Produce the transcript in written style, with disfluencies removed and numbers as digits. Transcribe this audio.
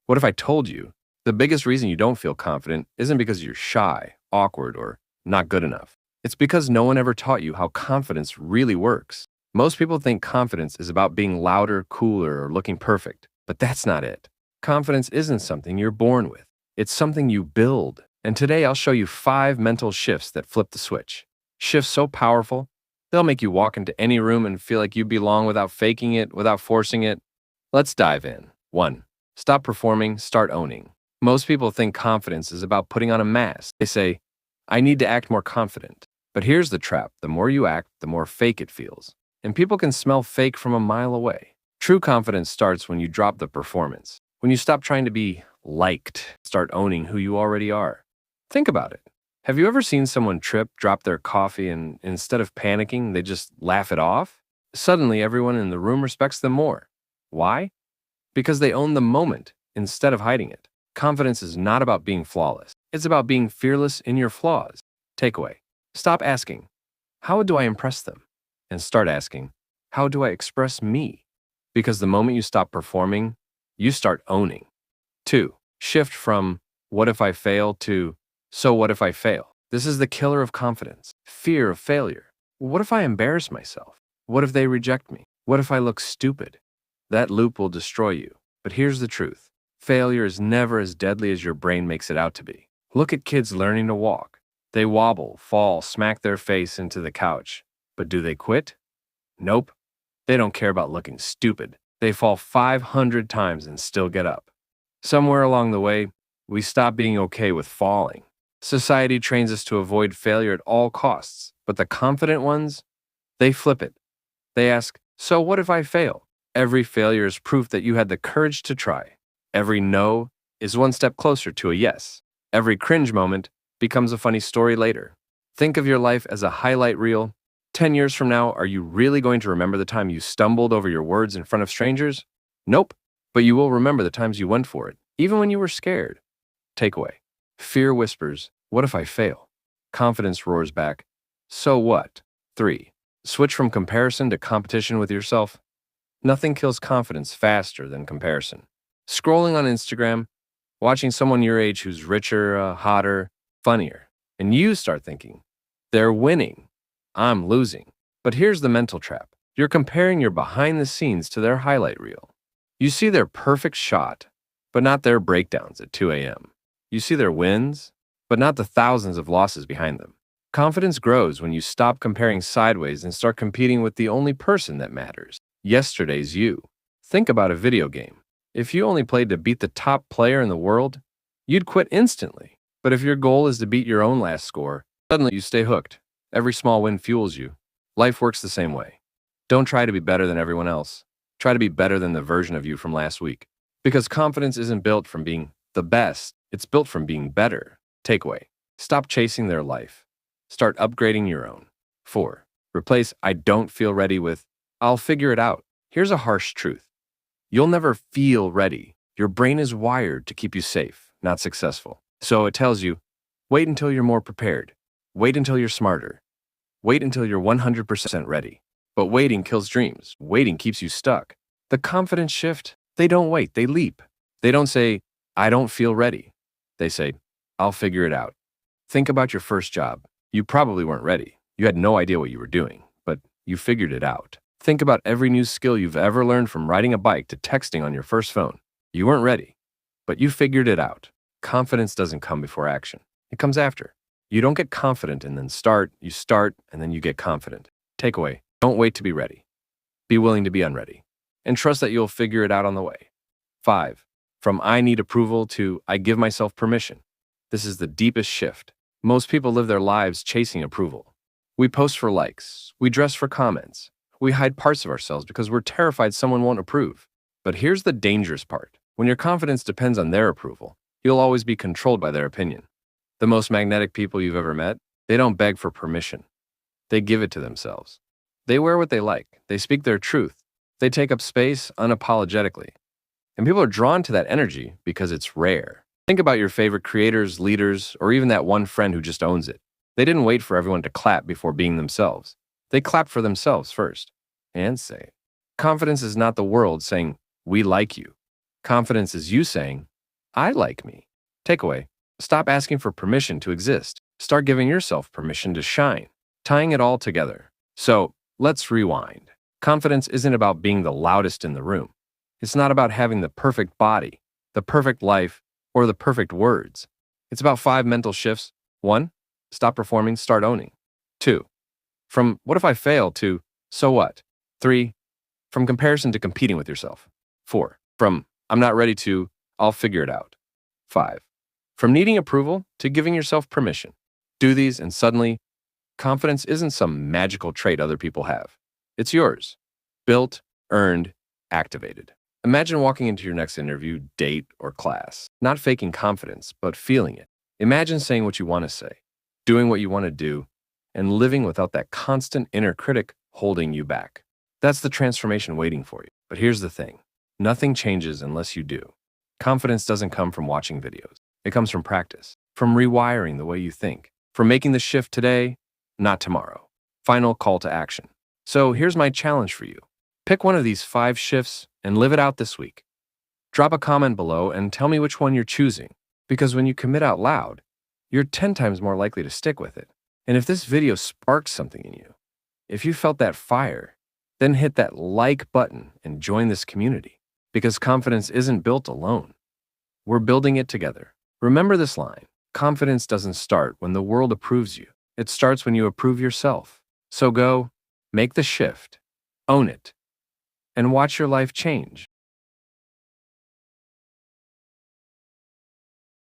What if I told you the biggest reason you don't feel confident isn't because you're shy, awkward, or not good enough? It's because no one ever taught you how confidence really works. Most people think confidence is about being louder, cooler, or looking perfect, but that's not it. Confidence isn't something you're born with. It's something you build. And today I'll show you 5 mental shifts that flip the switch. Shifts so powerful, they'll make you walk into any room and feel like you belong without faking it, without forcing it. Let's dive in. 1. Stop performing, start owning. Most people think confidence is about putting on a mask. They say, I need to act more confident. But here's the trap. The more you act, the more fake it feels. And people can smell fake from a mile away. True confidence starts when you drop the performance. When you stop trying to be liked, start owning who you already are. Think about it. Have you ever seen someone trip, drop their coffee, and instead of panicking, they just laugh it off? Suddenly, everyone in the room respects them more. Why? Because they own the moment instead of hiding it. Confidence is not about being flawless. It's about being fearless in your flaws. Takeaway. Stop asking, how do I impress them? And start asking, how do I express me? Because the moment you stop performing, you start owning. 2. Shift from, what if I fail, to, so what if I fail? This is the killer of confidence. Fear of failure. What if I embarrass myself? What if they reject me? What if I look stupid? That loop will destroy you. But here's the truth. Failure is never as deadly as your brain makes it out to be. Look at kids learning to walk. They wobble, fall, smack their face into the couch. But do they quit? Nope. They don't care about looking stupid. They fall 500 times and still get up. Somewhere along the way, we stop being okay with falling. Society trains us to avoid failure at all costs, but the confident ones, they flip it. They ask, so what if I fail? Every failure is proof that you had the courage to try. Every no is one step closer to a yes. Every cringe moment becomes a funny story later. Think of your life as a highlight reel. 10 years from now, are you really going to remember the time you stumbled over your words in front of strangers? Nope. But you will remember the times you went for it, even when you were scared. Takeaway. Fear whispers, what if I fail? Confidence roars back, so what? 3. Switch from comparison to competition with yourself. Nothing kills confidence faster than comparison. Scrolling on Instagram, watching someone your age who's richer, hotter, funnier, and you start thinking, they're winning, I'm losing. But here's the mental trap. You're comparing your behind the scenes to their highlight reel. You see their perfect shot, but not their breakdowns at 2 a.m. You see their wins, but not the thousands of losses behind them. Confidence grows when you stop comparing sideways and start competing with the only person that matters, yesterday's you. Think about a video game. If you only played to beat the top player in the world, you'd quit instantly. But if your goal is to beat your own last score, suddenly you stay hooked. Every small win fuels you. Life works the same way. Don't try to be better than everyone else. Try to be better than the version of you from last week. Because confidence isn't built from being the best, it's built from being better. Takeaway. Stop chasing their life. Start upgrading your own. 4. Replace I don't feel ready with I'll figure it out. Here's a harsh truth. You'll never feel ready. Your brain is wired to keep you safe, not successful. So it tells you, wait until you're more prepared. Wait until you're smarter. Wait until you're 100% ready. But waiting kills dreams. Waiting keeps you stuck. The confidence shift, they don't wait, they leap. They don't say, I don't feel ready. They say, I'll figure it out. Think about your first job. You probably weren't ready. You had no idea what you were doing, but you figured it out. Think about every new skill you've ever learned, from riding a bike to texting on your first phone. You weren't ready, but you figured it out. Confidence doesn't come before action. It comes after. You don't get confident and then start. You start and then you get confident. Takeaway. Don't wait to be ready. Be willing to be unready. And trust that you'll figure it out on the way. 5. From I need approval to I give myself permission. This is the deepest shift. Most people live their lives chasing approval. We post for likes. We dress for comments. We hide parts of ourselves because we're terrified someone won't approve. But here's the dangerous part. When your confidence depends on their approval, you'll always be controlled by their opinion. The most magnetic people you've ever met, they don't beg for permission. They give it to themselves. They wear what they like. They speak their truth. They take up space unapologetically. And people are drawn to that energy because it's rare. Think about your favorite creators, leaders, or even that one friend who just owns it. They didn't wait for everyone to clap before being themselves. They clapped for themselves first. And say it. Confidence is not the world saying, we like you. Confidence is you saying, I like me. Takeaway: stop asking for permission to exist. Start giving yourself permission to shine, tying it all together. So, let's rewind. Confidence isn't about being the loudest in the room. It's not about having the perfect body, the perfect life, or the perfect words. It's about 5 mental shifts. 1. Stop performing, start owning. 2. From what if I fail to so what? 3. From comparison to competing with yourself. 4. From I'm not ready to I'll figure it out. 5. From needing approval to giving yourself permission. Do these and suddenly, confidence isn't some magical trait other people have. It's yours. Built, earned, activated. Imagine walking into your next interview, date, or class, not faking confidence, but feeling it. Imagine saying what you want to say, doing what you want to do, and living without that constant inner critic holding you back. That's the transformation waiting for you. But here's the thing. Nothing changes unless you do. Confidence doesn't come from watching videos. It comes from practice, from rewiring the way you think, from making the shift today, not tomorrow. Final call to action. So here's my challenge for you. Pick one of these 5 shifts and live it out this week. Drop a comment below and tell me which one you're choosing, because when you commit out loud, you're 10 times more likely to stick with it. And if this video sparks something in you, if you felt that fire, then hit that like button and join this community, because confidence isn't built alone. We're building it together. Remember this line: confidence doesn't start when the world approves you. It starts when you approve yourself. So go, make the shift, own it, and watch your life change.